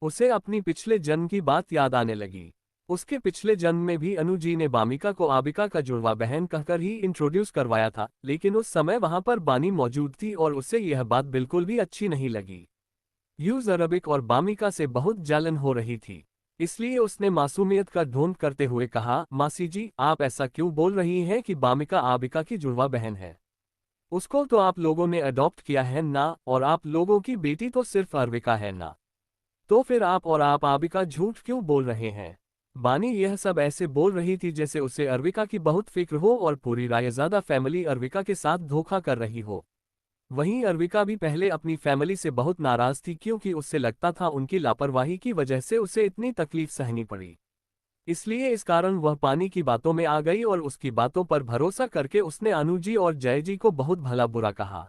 उसे अपनी पिछले जन्म की बात याद आने लगी। उसके पिछले जन्म में भी अनु जी ने बामिका को आबिका का जुड़वा बहन कहकर ही इंट्रोड्यूस करवाया था, लेकिन उस समय वहां पर बानी मौजूद थी और उसे यह बात बिल्कुल भी अच्छी नहीं लगी। यूज अरबिक और बामिका से बहुत जलन हो रही थी। इसलिए उसने मासूमियत का ढोंग करते हुए कहा, मासी जी आप ऐसा क्यों बोल रही हैं कि बामिका आबिका की जुड़वा बहन है। उसको तो आप लोगों ने अडॉप्ट किया है ना, और आप लोगों की बेटी तो सिर्फ अरविका है ना। तो फिर आप आबिका झूठ क्यों बोल रहे हैं। बानी यह सब ऐसे बोल रही थी जैसे उसे अरविका की बहुत फिक्र हो और पूरी रायजादा फैमिली अरविका के साथ धोखा कर रही हो। वहीं अरविका भी पहले अपनी फैमिली से बहुत नाराज थी, क्योंकि उससे लगता था उनकी लापरवाही की वजह से उसे इतनी तकलीफ सहनी पड़ी। इसलिए इस कारण वह पानी की बातों में आ गई और उसकी बातों पर भरोसा करके उसने अनुजी और जय जी को बहुत भला बुरा कहा।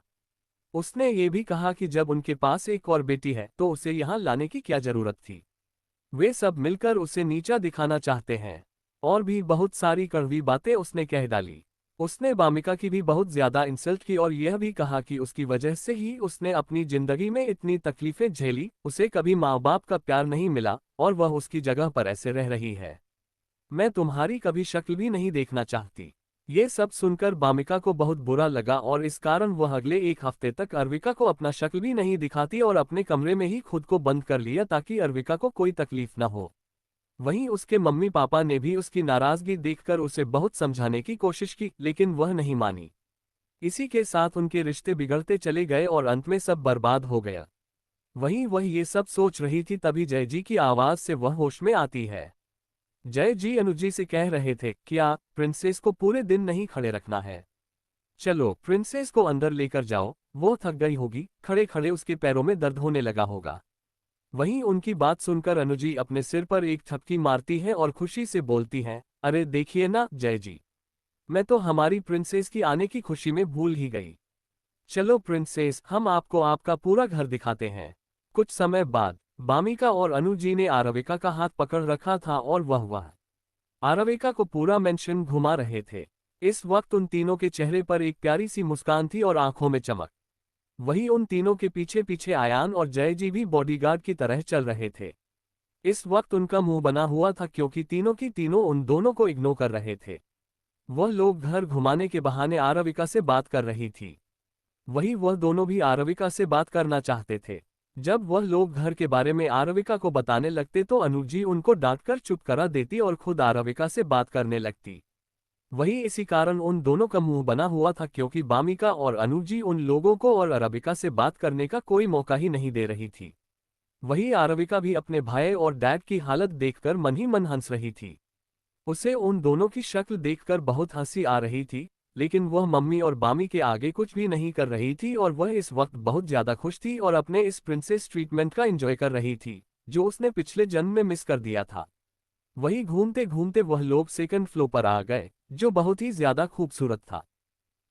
उसने ये भी कहा कि जब उनके पास एक और बेटी है तो उसे यहाँ लाने की क्या जरूरत थी। वे सब मिलकर उसे नीचा दिखाना चाहते हैं। और भी बहुत सारी कड़वी बातें उसने कह डाली। उसने बामिका की भी बहुत ज्यादा इंसल्ट की और यह भी कहा कि उसकी वजह से ही उसने अपनी जिंदगी में इतनी तकलीफें झेली, उसे कभी माँ बाप का प्यार नहीं मिला और वह उसकी जगह पर ऐसे रह रही है। मैं तुम्हारी कभी शक्ल भी नहीं देखना चाहती। ये सब सुनकर बामिका को बहुत बुरा लगा और इस कारण वह अगले एक हफ्ते तक अरविका को अपना शक्ल भी नहीं दिखाती और अपने कमरे में ही खुद को बंद कर लिया ताकि अरविका को कोई तकलीफ न हो। वहीं उसके मम्मी पापा ने भी उसकी नाराजगी देखकर उसे बहुत समझाने की कोशिश की, लेकिन वह नहीं मानी। इसी के साथ उनके रिश्ते बिगड़ते चले गए और अंत में सब बर्बाद हो गया। वहीं वह ये सब सोच रही थी तभी जय जी की आवाज से वह होश में आती है। जय जी अनुजी से कह रहे थे, क्या प्रिंसेस को पूरे दिन नहीं खड़े रखना है। चलो प्रिंसेस को अंदर लेकर जाओ, वो थक गई होगी, खड़े खड़े उसके पैरों में दर्द होने लगा होगा। वहीं उनकी बात सुनकर अनुजी अपने सिर पर एक थपकी मारती है और खुशी से बोलती है, अरे देखिए ना जय जी, मैं तो हमारी प्रिंसेस की आने की खुशी में भूल ही गई। चलो प्रिंसेस, हम आपको आपका पूरा घर दिखाते हैं। कुछ समय बाद बामिका और अनुजी ने आरविका का हाथ पकड़ रखा था और वह आरविका को पूरा मेंशन घुमा रहे थे। इस वक्त उन तीनों के चेहरे पर एक प्यारी सी मुस्कान थी और आंखों में चमक। वहीं उन तीनों के पीछे पीछे आयान और जय जी भी बॉडीगार्ड की तरह चल रहे थे। इस वक्त उनका मुंह बना हुआ था क्योंकि तीनों की तीनों उन दोनों को इग्नोर कर रहे थे। वह लोग घर घुमाने के बहाने आरविका से बात कर रही थी। वही वह दोनों भी आरविका से बात करना चाहते थे। जब वह लोग घर के बारे में आरविका को बताने लगते तो अनुजी उनको डांटकर चुप करा देती और खुद आरविका से बात करने लगती। वही इसी कारण उन दोनों का मुंह बना हुआ था क्योंकि बामिका और अनुजी उन लोगों को और अरबिका से बात करने का कोई मौका ही नहीं दे रही थी। वही आरविका भी अपने भाई और डैड की हालत देखकर मन ही मन हंस रही थी। उसे उन दोनों की शक्ल देखकर बहुत हंसी आ रही थी, लेकिन वह मम्मी और बामी के आगे कुछ भी नहीं कर रही थी और वह इस वक्त बहुत ज्यादा खुश थी और अपने इस प्रिंसेस ट्रीटमेंट का एंजॉय कर रही थी, जो उसने पिछले जन्म में मिस कर दिया था। वही घूमते घूमते वह लोग सेकंड फ्लोर पर आ गए, जो बहुत ही ज्यादा खूबसूरत था।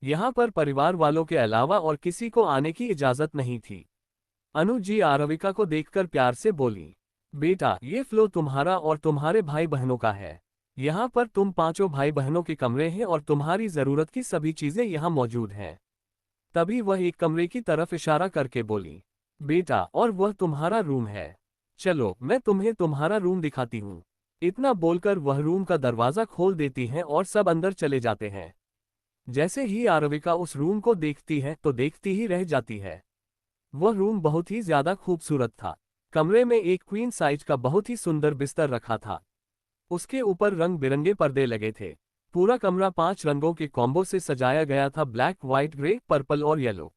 यहाँ पर परिवार वालों के अलावा और किसी को आने की इजाजत नहीं थी। अनु जी आरविका को देखकर प्यार से बोली, बेटा ये फ्लोर तुम्हारा और तुम्हारे भाई बहनों का है। यहाँ पर तुम पांचों भाई बहनों के कमरे हैं और तुम्हारी जरूरत की सभी चीजें यहाँ मौजूद हैं। तभी वह एक कमरे की तरफ इशारा करके बोली, बेटा और वह तुम्हारा रूम है। चलो मैं तुम्हें तुम्हारा रूम दिखाती हूँ। इतना बोलकर वह रूम का दरवाजा खोल देती है और सब अंदर चले जाते हैं। जैसे ही आरविका उस रूम को देखती है तो देखती ही रह जाती है। वह रूम बहुत ही ज्यादा खूबसूरत था। कमरे में एक क्वीन साइज का बहुत ही सुंदर बिस्तर रखा था। उसके ऊपर रंग बिरंगे पर्दे लगे थे। पूरा कमरा 5 रंगों के कॉम्बो से सजाया गया था, ब्लैक, व्हाइट, ग्रे, पर्पल और येलो।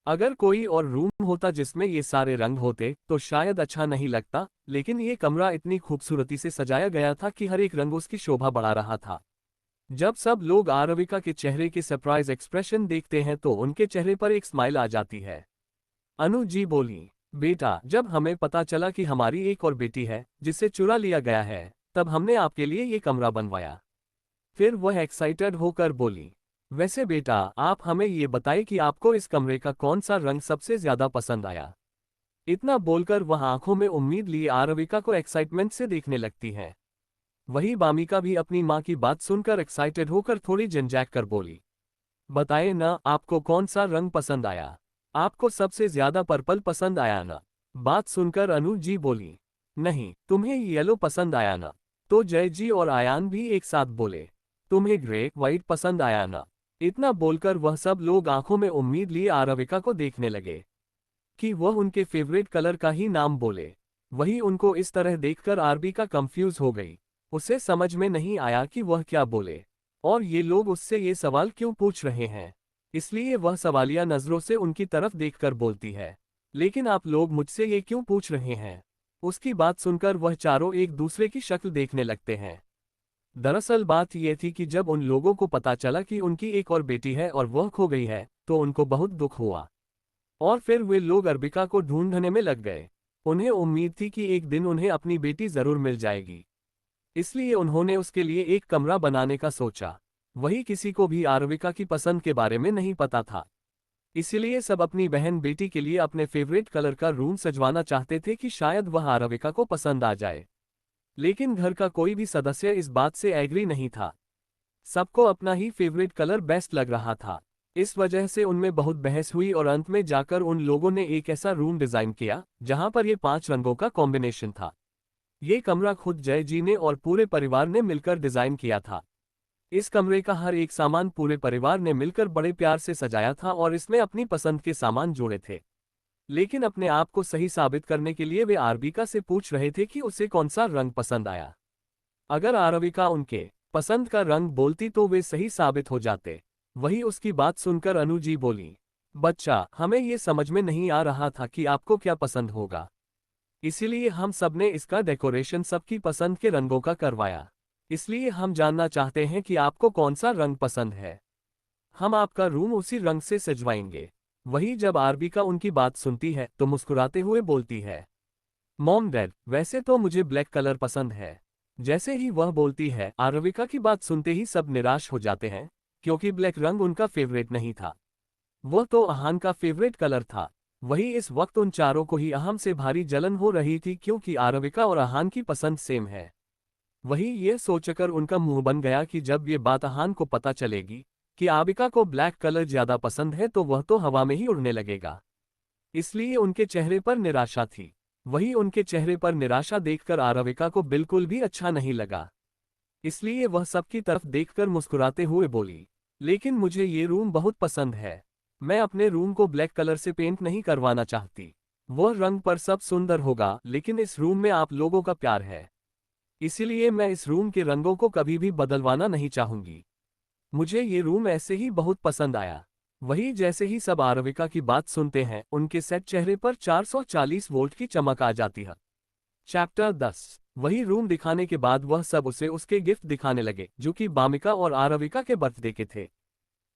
अगर कोई और रूम होता जिसमें ये सारे रंग होते तो शायद अच्छा नहीं लगता, लेकिन ये कमरा इतनी खूबसूरती से सजाया गया था कि हर एक रंग उसकी शोभा बढ़ा रहा था। जब सब लोग आरविका के चेहरे के सरप्राइज एक्सप्रेशन देखते हैं तो उनके चेहरे पर एक स्माइल आ जाती है। अनु जी बोली, बेटा जब हमें पता चला कि हमारी एक और बेटी है जिसे चुरा लिया गया है, तब हमने आपके लिए ये कमरा बनवाया। फिर वह एक्साइटेड होकर बोली, वैसे बेटा आप हमें ये बताइए कि आपको इस कमरे का कौन सा रंग सबसे ज्यादा पसंद आया। इतना बोलकर वह आंखों में उम्मीद लिए आरविका को एक्साइटमेंट से देखने लगती है। वही बामिका भी अपनी माँ की बात सुनकर एक्साइटेड होकर थोड़ी झंझक कर बोली, बताए ना आपको कौन सा रंग पसंद आया। आपको सबसे ज्यादा पर्पल पसंद आया ना। बात सुनकर अनु जी बोली, नहीं, तुम्हें येलो पसंद आया ना? तो जय जी और आयान भी एक साथ बोले, तुम्हें ग्रे वाइट पसंद आया ना? इतना बोलकर वह सब लोग आंखों में उम्मीद लिए आरविका को देखने लगे कि वह उनके फेवरेट कलर का ही नाम बोले। वही उनको इस तरह देखकर आरबिका कंफ्यूज हो गई। उसे समझ में नहीं आया कि वह क्या बोले और ये लोग उससे ये सवाल क्यों पूछ रहे हैं। इसलिए वह सवालिया नजरों से उनकी तरफ देखकर बोलती है, लेकिन आप लोग मुझसे ये क्यों पूछ रहे हैं? उसकी बात सुनकर वह चारों एक दूसरे की शक्ल देखने लगते हैं। दरअसल बात यह थी कि जब उन लोगों को पता चला कि उनकी एक और बेटी है और वह खो गई है, तो उनको बहुत दुख हुआ और फिर वे लोग अर्बिका को ढूंढने में लग गए। उन्हें उम्मीद थी कि एक दिन उन्हें अपनी बेटी जरूर मिल जाएगी, इसलिए उन्होंने उसके लिए एक कमरा बनाने का सोचा। वही किसी को भी आरविका की पसंद के बारे में नहीं पता था, इसलिए सब अपनी बहन बेटी के लिए अपने फेवरेट कलर का रूम सजवाना चाहते थे कि शायद वह आरविका को पसंद आ जाए। लेकिन घर का कोई भी सदस्य इस बात से एग्री नहीं था। सबको अपना ही फेवरेट कलर बेस्ट लग रहा था। इस वजह से उनमें बहुत बहस हुई और अंत में जाकर उन लोगों ने एक ऐसा रूम डिजाइन किया जहां पर ये 5 रंगों का कॉम्बिनेशन था। ये कमरा खुद जय जी ने और पूरे परिवार ने मिलकर डिजाइन किया था। इस कमरे का हर एक सामान पूरे परिवार ने मिलकर बड़े प्यार से सजाया था और इसमें अपनी पसंद के सामान जोड़े थे। लेकिन अपने आप को सही साबित करने के लिए वे आरबिका से पूछ रहे थे कि उसे कौन सा रंग पसंद आया। अगर आरबिका उनके पसंद का रंग बोलती तो वे सही साबित हो जाते। वही उसकी बात सुनकर अनु जी बोली, बच्चा, हमें ये समझ में नहीं आ रहा था कि आपको क्या पसंद होगा, इसीलिए हम सबने इसका डेकोरेशन सबकी पसंद के रंगों का करवाया। इसलिए हम जानना चाहते हैं कि आपको कौन सा रंग पसंद है। हम आपका रूम उसी रंग से सजवाएंगे। वही जब आरबिका उनकी बात सुनती है तो मुस्कुराते हुए बोलती है, मॉम डैड, वैसे तो मुझे ब्लैक कलर पसंद है। जैसे ही वह बोलती है, आरविका की बात सुनते ही सब निराश हो जाते हैं, क्योंकि ब्लैक रंग उनका फेवरेट नहीं था। वह तो अहान का फेवरेट कलर था। वही इस वक्त उन चारों को ही अहम से भारी जलन हो रही थी, क्योंकि आरविका और अहान की पसंद सेम है। वही ये सोचकर उनका मुंह बन गया कि जब ये बात अहान को पता चलेगी कि आबिका को ब्लैक कलर ज्यादा पसंद है तो वह तो हवा में ही उड़ने लगेगा। इसलिए उनके चेहरे पर निराशा थी। वही उनके चेहरे पर निराशा देखकर आरविका को बिल्कुल भी अच्छा नहीं लगा। इसलिए वह सबकी तरफ देखकर मुस्कुराते हुए बोली, लेकिन मुझे ये रूम बहुत पसंद है। मैं अपने रूम को ब्लैक कलर से पेंट नहीं करवाना चाहती। वह रंग पर सब सुंदर होगा, लेकिन इस रूम में आप लोगों का प्यार है, इसीलिए मैं इस रूम के रंगों को कभी भी बदलवाना नहीं चाहूंगी। मुझे ये रूम ऐसे ही बहुत पसंद आया। वही जैसे ही सब आरविका की बात सुनते हैं, उनके सेट चेहरे पर 440 वोल्ट की चमक आ जाती है। चैप्टर 10। वही रूम दिखाने के बाद वह सब उसे उसके गिफ्ट दिखाने लगे, जो कि बामिका और आरविका के बर्थडे के थे।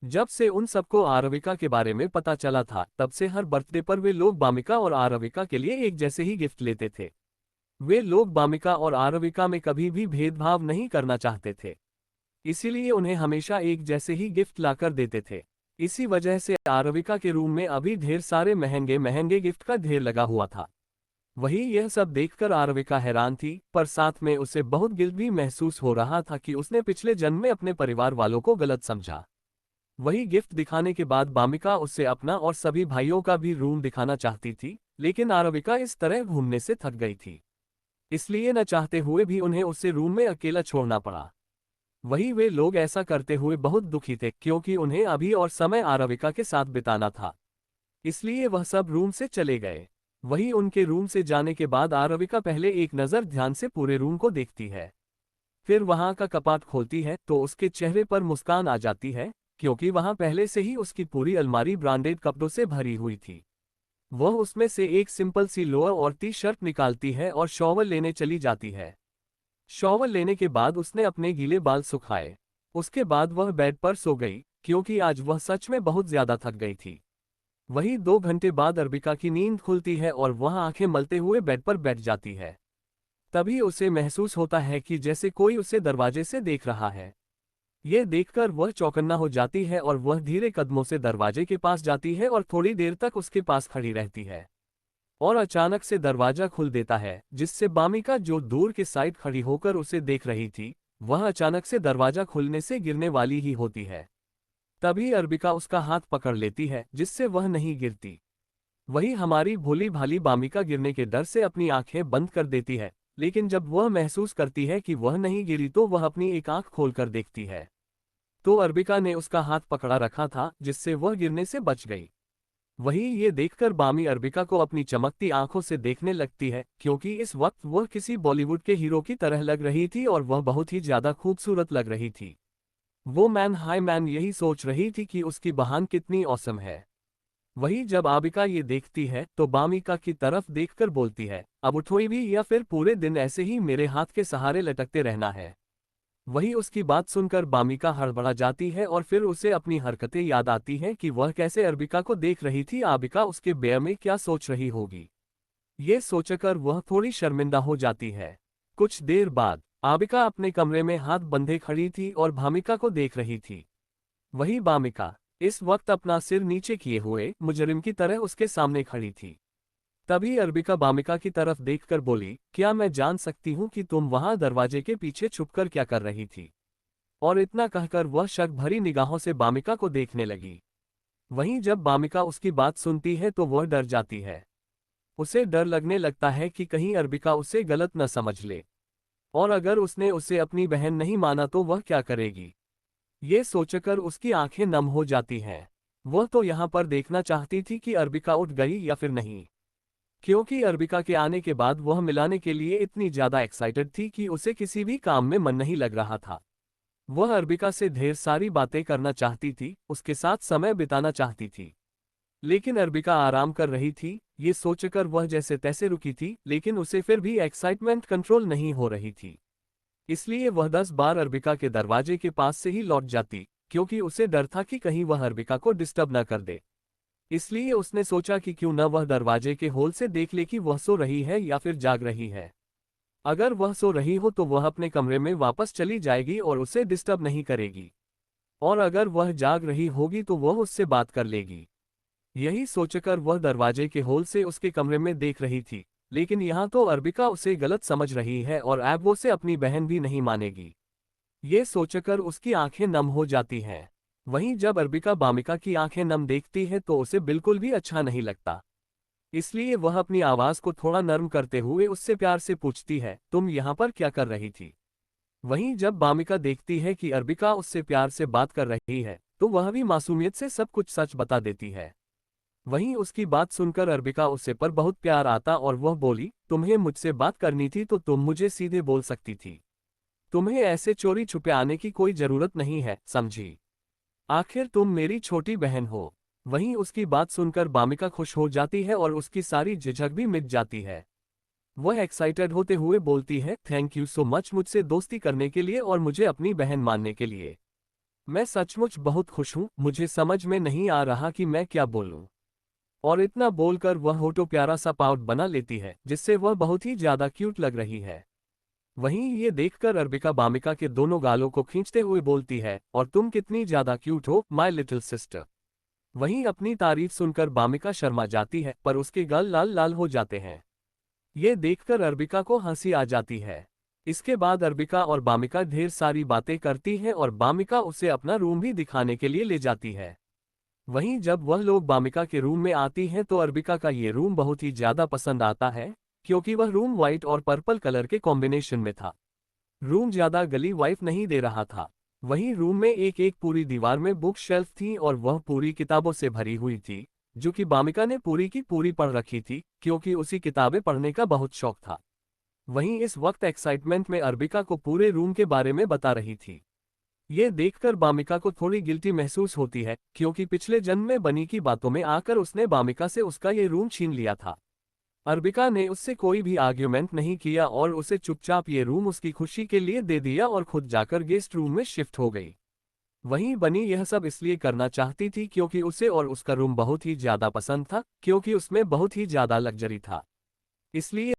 जब से उन सबको आरविका के बारे में पता चला था, तब से हर बर्थडे पर वे लोग बामिका और आरविका के लिए एक जैसे ही गिफ्ट लेते थे। वे लोग बामिका और आरविका में कभी भी भेदभाव नहीं करना चाहते थे, इसीलिए उन्हें हमेशा एक जैसे ही गिफ्ट लाकर देते थे। इसी वजह से आरविका के रूम में अभी ढेर सारे महंगे महंगे गिफ्ट का ढेर लगा हुआ था। वही यह सब देखकर आरविका हैरान थी, पर साथ में उसे बहुत गिल्ट भी महसूस हो रहा था कि उसने पिछले जन्म में अपने परिवार वालों को गलत समझा। वही गिफ्ट दिखाने के बाद बामिका उससे अपना और सभी भाइयों का भी रूम दिखाना चाहती थी, लेकिन आरविका इस तरह घूमने से थक गई थी, इसलिए न चाहते हुए भी उन्हें उससे रूम में अकेला छोड़ना पड़ा। वही वे लोग ऐसा करते हुए बहुत दुखी थे, क्योंकि उन्हें अभी और समय आरविका के साथ बिताना था। इसलिए वह सब रूम से चले गए। वही उनके रूम से जाने के बाद आरविका पहले एक नज़र ध्यान से पूरे रूम को देखती है। फिर वहां का कपाट खोलती है तो उसके चेहरे पर मुस्कान आ जाती है, क्योंकि वहां पहले से ही उसकी पूरी अलमारी ब्रांडेड कपड़ों से भरी हुई थी। वह उसमें से एक सिंपल सी लोअर और टी शर्ट निकालती है और शॉवर लेने चली जाती है। शॉवर लेने के बाद उसने अपने गीले बाल सुखाए। उसके बाद वह बेड पर सो गई, क्योंकि आज वह सच में बहुत ज्यादा थक गई थी। वही 2 घंटे बाद अर्बिका की नींद खुलती है और वह आंखें मलते हुए बेड पर बैठ जाती है। तभी उसे महसूस होता है कि जैसे कोई उसे दरवाजे से देख रहा है। यह देखकर वह चौकन्ना हो जाती है और वह धीरे कदमों से दरवाजे के पास जाती है और थोड़ी देर तक उसके पास खड़ी रहती है। और अचानक से दरवाजा खुल देता है, जिससे बामिका, जो दूर के साइड खड़ी होकर उसे देख रही थी, वह अचानक से दरवाजा खुलने से गिरने वाली ही होती है। तभी अर्बिका उसका हाथ पकड़ लेती है, जिससे वह नहीं गिरती। वही हमारी भोली भाली बामिका गिरने के डर से अपनी आंखें बंद कर देती है, लेकिन जब वह महसूस करती है कि वह नहीं गिरी तो वह अपनी एक आंख खोलकर देखती है। तो अर्बिका ने उसका हाथ पकड़ा रखा था, जिससे वह गिरने से बच गई। वही ये देखकर बामी अर्बिका को अपनी चमकती आंखों से देखने लगती है, क्योंकि इस वक्त वह किसी बॉलीवुड के हीरो की तरह लग रही थी और वह बहुत ही ज्यादा खूबसूरत लग रही थी। वो मैन हाय मैन यही सोच रही थी कि उसकी बहन कितनी औसम है। वही जब आबिका ये देखती है तो बामिका की तरफ देखकर बोलती है, अब उठोई भी या फिर पूरे दिन ऐसे ही मेरे हाथ के सहारे लटकते रहना है। वही उसकी बात सुनकर बामिका हड़बड़ा जाती है और फिर उसे अपनी हरकतें याद आती हैं कि वह कैसे अर्बिका को देख रही थी, आबिका उसके बारे में क्या सोच रही होगी। ये सोचकर वह थोड़ी शर्मिंदा हो जाती है। कुछ देर बाद आबिका अपने कमरे में हाथ बंधे खड़ी थी और भामिका को देख रही थी। वही बामिका इस वक्त अपना सिर नीचे किए हुए मुजरिम की तरह उसके सामने खड़ी थी। तभी अर्बिका बामिका की तरफ देखकर बोली, क्या मैं जान सकती हूँ कि तुम वहां दरवाजे के पीछे छुपकर क्या कर रही थी? और इतना कहकर वह शक भरी निगाहों से बामिका को देखने लगी। वहीं जब बामिका उसकी बात सुनती है तो वह डर जाती है। उसे डर लगने लगता है कि कहीं अर्बिका उसे गलत न समझ ले, और अगर उसने उसे अपनी बहन नहीं माना तो वह क्या करेगी। ये सोचकर उसकी आंखें नम हो जाती हैं। वह तो यहाँ पर देखना चाहती थी कि अर्बिका उठ गई या फिर नहीं, क्योंकि अर्बिका के आने के बाद वह मिलाने के लिए इतनी ज्यादा एक्साइटेड थी कि उसे किसी भी काम में मन नहीं लग रहा था। वह अर्बिका से ढेर सारी बातें करना चाहती थी, उसके साथ समय बिताना चाहती थी, लेकिन अर्बिका आराम कर रही थी। ये सोचकर वह जैसे तैसे रुकी थी, लेकिन उसे फिर भी एक्साइटमेंट कंट्रोल नहीं हो रही थी। इसलिए वह 10 बार अर्बिका के दरवाजे के पास से ही लौट जाती, क्योंकि उसे डर था कि कहीं वह अर्बिका को डिस्टर्ब न कर दे। इसलिए उसने सोचा कि क्यों न वह दरवाजे के होल से देख ले कि वह सो रही है या फिर जाग रही है। अगर वह सो रही हो तो वह अपने कमरे में वापस चली जाएगी और उसे डिस्टर्ब नहीं करेगी, और अगर वह जाग रही होगी तो वह उससे बात कर लेगी। यही सोचकर वह दरवाजे के होल से उसके कमरे में देख रही थी, लेकिन यहाँ तो अर्बिका उसे गलत समझ रही है और अब वो उसे अपनी बहन भी नहीं मानेगी। ये सोचकर उसकी आंखें नम हो जाती हैं। वहीं जब अर्बिका बामिका की आंखें नम देखती है तो उसे बिल्कुल भी अच्छा नहीं लगता। इसलिए वह अपनी आवाज को थोड़ा नर्म करते हुए उससे प्यार से पूछती है, तुम यहाँ पर क्या कर रही थी? वहीं जब बामिका देखती है कि अर्बिका उससे प्यार से बात कर रही है तो वह भी मासूमियत से सब कुछ सच बता देती है। वहीं उसकी बात सुनकर अर्बिका उससे पर बहुत प्यार आता और वह बोली, तुम्हें मुझसे बात करनी थी तो तुम मुझे सीधे बोल सकती थी। तुम्हें ऐसे चोरी छुपे आने की कोई जरूरत नहीं है, समझी? आखिर तुम मेरी छोटी बहन हो। वहीं उसकी बात सुनकर बामिका खुश हो जाती है और उसकी सारी झिझक भी मिट जाती है। वह एक्साइटेड होते हुए बोलती है, थैंक यू सो मच मुझसे दोस्ती करने के लिए और मुझे अपनी बहन मानने के लिए। मैं सचमुच बहुत खुश हूँ, मुझे समझ में नहीं आ रहा कि मैं क्या बोलूँ। और इतना बोलकर वह होठों प्यारा सा पाउट बना लेती है, जिससे वह बहुत ही ज्यादा क्यूट लग रही है। वहीं ये देखकर अर्बिका बामिका के दोनों गालों को खींचते हुए बोलती है, और तुम कितनी ज्यादा क्यूट हो माय लिटिल सिस्टर। वहीं अपनी तारीफ सुनकर बामिका शर्मा जाती है, पर उसके गाल लाल लाल हो जाते हैं। ये देखकर अर्बिका को हंसी आ जाती है। इसके बाद अर्बिका और बामिका ढेर सारी बातें करती हैं और बामिका उसे अपना रूम भी दिखाने के लिए ले जाती है। वहीं जब वह लोग बामिका के रूम में आती हैं तो अर्बिका का ये रूम बहुत ही ज्यादा पसंद आता है, क्योंकि वह रूम व्हाइट और पर्पल कलर के कॉम्बिनेशन में था। रूम ज्यादा गली वाइफ नहीं दे रहा था। वहीं रूम में एक एक पूरी दीवार में बुक शेल्फ थी और वह पूरी किताबों से भरी हुई थी, जो कि बामिका ने पूरी की पूरी पढ़ रखी थी, क्योंकि उसी किताबें पढ़ने का बहुत शौक था। वहीं इस वक्त एक्साइटमेंट में अर्बिका को पूरे रूम के बारे में बता रही थी। ये देखकर बामिका को थोड़ी गिल्टी महसूस होती है, क्योंकि पिछले जन्म में बनी की बातों में आकर उसने बामिका से उसका ये रूम छीन लिया था। अर्बिका ने उससे कोई भी आर्ग्यूमेंट नहीं किया और उसे चुपचाप ये रूम उसकी खुशी के लिए दे दिया और खुद जाकर गेस्ट रूम में शिफ्ट हो गई। वहीं बनी यह सब इसलिए करना चाहती थी क्योंकि उसे और उसका रूम बहुत ही ज्यादा पसंद था, क्योंकि उसमें बहुत ही ज्यादा लग्जरी था। इसलिए